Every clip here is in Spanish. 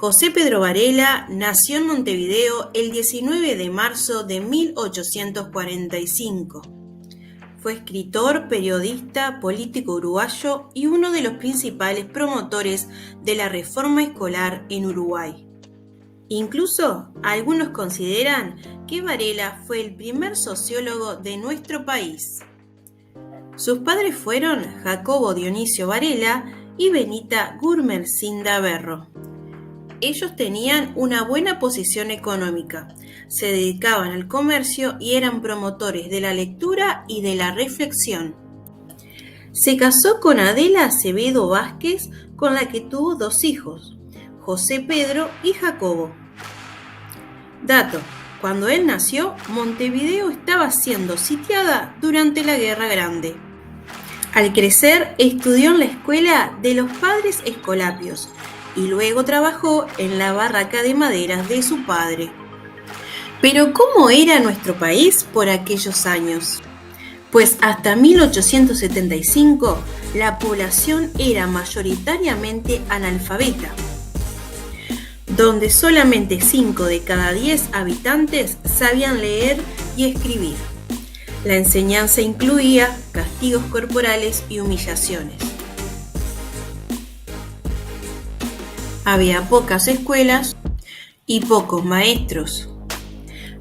José Pedro Varela nació en Montevideo el 19 de marzo de 1845. Fue escritor, periodista, político uruguayo y uno de los principales promotores de la reforma escolar en Uruguay. Incluso, algunos consideran que Varela fue el primer sociólogo de nuestro país. Sus padres fueron Jacobo Dionisio Varela y Benita Gurmercinda Berro. Ellos tenían una buena posición económica, se dedicaban al comercio y eran promotores de la lectura y de la reflexión. Se casó con Adela Acevedo Vázquez, con la que tuvo 2 hijos, José Pedro y Jacobo. Dato: cuando él nació, Montevideo estaba siendo sitiada durante la Guerra Grande. Al crecer, estudió en la escuela de los padres Escolapios y luego trabajó en la barraca de maderas de su padre. Pero ¿cómo era nuestro país por aquellos años? Pues hasta 1875 la población era mayoritariamente analfabeta, donde solamente 5 de cada 10 habitantes sabían leer y escribir. La enseñanza incluía castigos corporales y humillaciones. Había pocas escuelas y pocos maestros.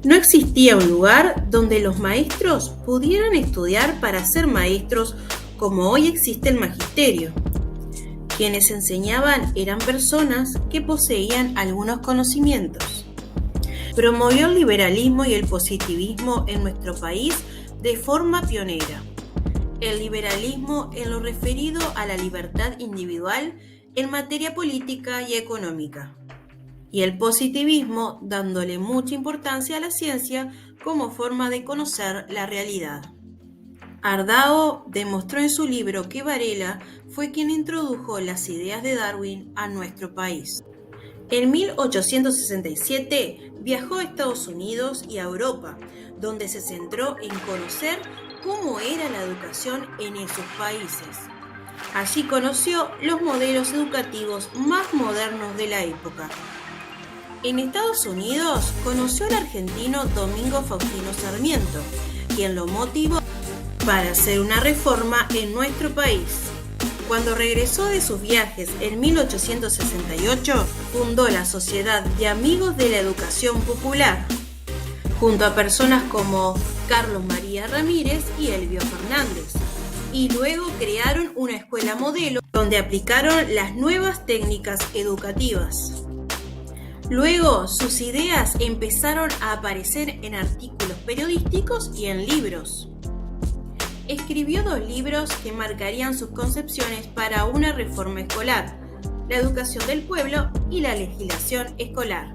No existía un lugar donde los maestros pudieran estudiar para ser maestros como hoy existe el magisterio. Quienes enseñaban eran personas que poseían algunos conocimientos. Promovió el liberalismo y el positivismo en nuestro país de forma pionera. El liberalismo en lo referido a la libertad individual en materia política y económica, y el positivismo dándole mucha importancia a la ciencia como forma de conocer la realidad. Ardao demostró en su libro que Varela fue quien introdujo las ideas de Darwin a nuestro país. En 1867 viajó a Estados Unidos y a Europa, donde se centró en conocer cómo era la educación en esos países. Allí conoció los modelos educativos más modernos de la época. En Estados Unidos conoció al argentino Domingo Faustino Sarmiento, quien lo motivó para hacer una reforma en nuestro país. Cuando regresó de sus viajes en 1868, fundó la Sociedad de Amigos de la Educación Popular, junto a personas como Carlos María Ramírez y Elvio Fernández, y luego crearon una escuela modelo donde aplicaron las nuevas técnicas educativas. Luego, sus ideas empezaron a aparecer en artículos periodísticos y en libros. Escribió 2 libros que marcarían sus concepciones para una reforma escolar: La educación del pueblo y La legislación escolar.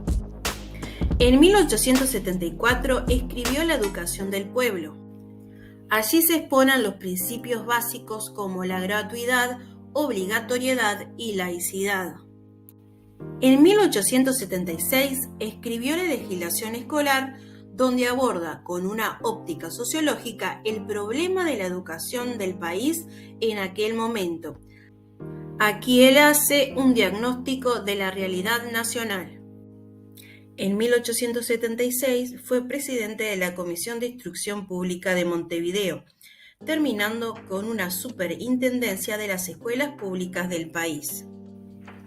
En 1874 escribió La educación del pueblo. Allí se exponen los principios básicos como la gratuidad, obligatoriedad y laicidad. En 1876 escribió La legislación escolar, donde aborda con una óptica sociológica el problema de la educación del país en aquel momento. Aquí él hace un diagnóstico de la realidad nacional. En 1876 fue presidente de la Comisión de Instrucción Pública de Montevideo, terminando con una superintendencia de las escuelas públicas del país.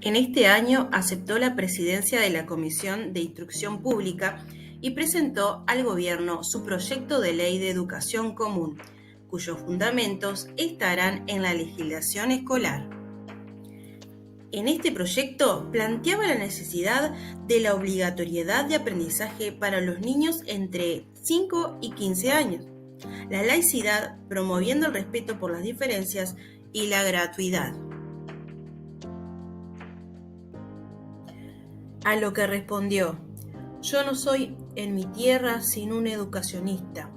En este año aceptó la presidencia de la Comisión de Instrucción Pública y presentó al gobierno su proyecto de ley de educación común, cuyos fundamentos estarán en la legislación escolar. En este proyecto planteaba la necesidad de la obligatoriedad de aprendizaje para los niños entre 5 y 15 años, la laicidad promoviendo el respeto por las diferencias y la gratuidad. A lo que respondió: yo no soy en mi tierra sin un educacionista.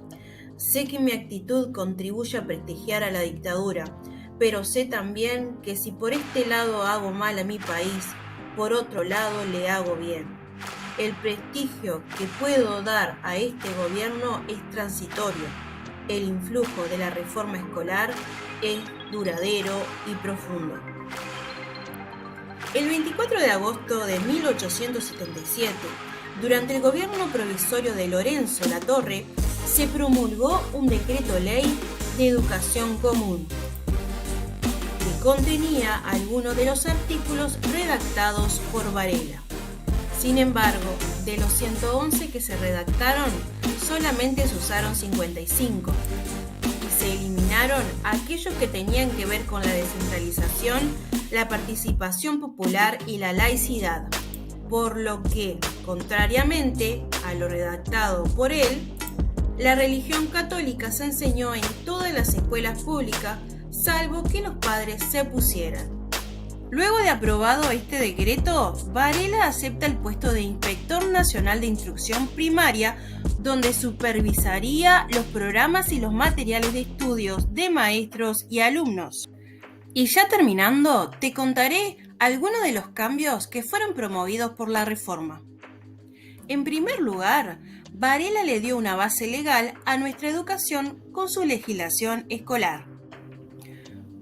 Sé que mi actitud contribuye a prestigiar a la dictadura, pero sé también que si por este lado hago mal a mi país, por otro lado le hago bien. El prestigio que puedo dar a este gobierno es transitorio. El influjo de la reforma escolar es duradero y profundo. El 24 de agosto de 1877, durante el gobierno provisorio de Lorenzo Latorre, se promulgó un decreto ley de educación común, que contenía algunos de los artículos redactados por Varela. Sin embargo, de los 111 que se redactaron, solamente se usaron 55 y se eliminaron aquellos que tenían que ver con la descentralización, la participación popular y la laicidad, por lo que, contrariamente a lo redactado por él, la religión católica se enseñó en todas las escuelas públicas, salvo que los padres se opusieran. Luego de aprobado este decreto, Varela acepta el puesto de Inspector Nacional de Instrucción Primaria, donde supervisaría los programas y los materiales de estudios de maestros y alumnos. Y ya terminando, te contaré algunos de los cambios que fueron promovidos por la reforma. En primer lugar, Varela le dio una base legal a nuestra educación con su legislación escolar.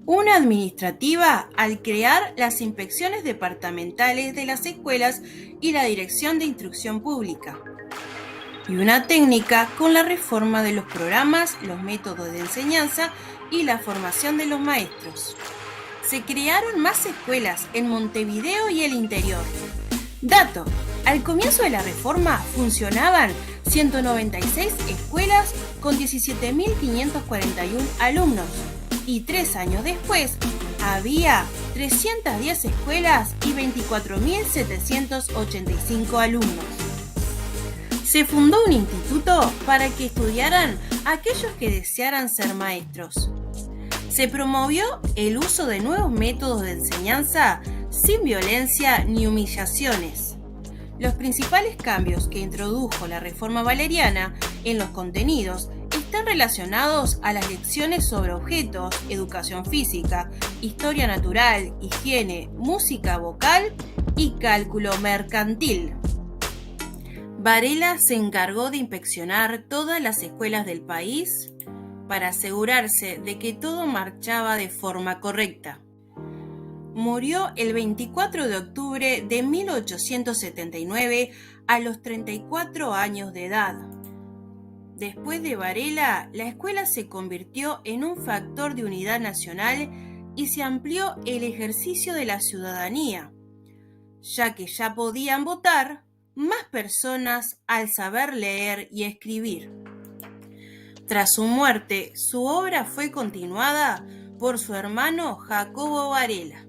Una administrativa al crear las inspecciones departamentales de las escuelas y la Dirección de Instrucción Pública. Y una técnica con la reforma de los programas, los métodos de enseñanza y la formación de los maestros. Se crearon más escuelas en Montevideo y el interior. Dato: al comienzo de la reforma funcionaban 196 escuelas con 17.541 alumnos y 3 años después había 310 escuelas y 24.785 alumnos. Se fundó un instituto para que estudiaran aquellos que desearan ser maestros. Se promovió el uso de nuevos métodos de enseñanza sin violencia ni humillaciones. Los principales cambios que introdujo la reforma valeriana en los contenidos están relacionados a las lecciones sobre objetos, educación física, historia natural, higiene, música vocal y cálculo mercantil. Varela se encargó de inspeccionar todas las escuelas del país para asegurarse de que todo marchaba de forma correcta. Murió el 24 de octubre de 1879 a los 34 años de edad. Después de Varela, la escuela se convirtió en un factor de unidad nacional y se amplió el ejercicio de la ciudadanía, ya que ya podían votar más personas al saber leer y escribir. Tras su muerte, su obra fue continuada por su hermano Jacobo Varela.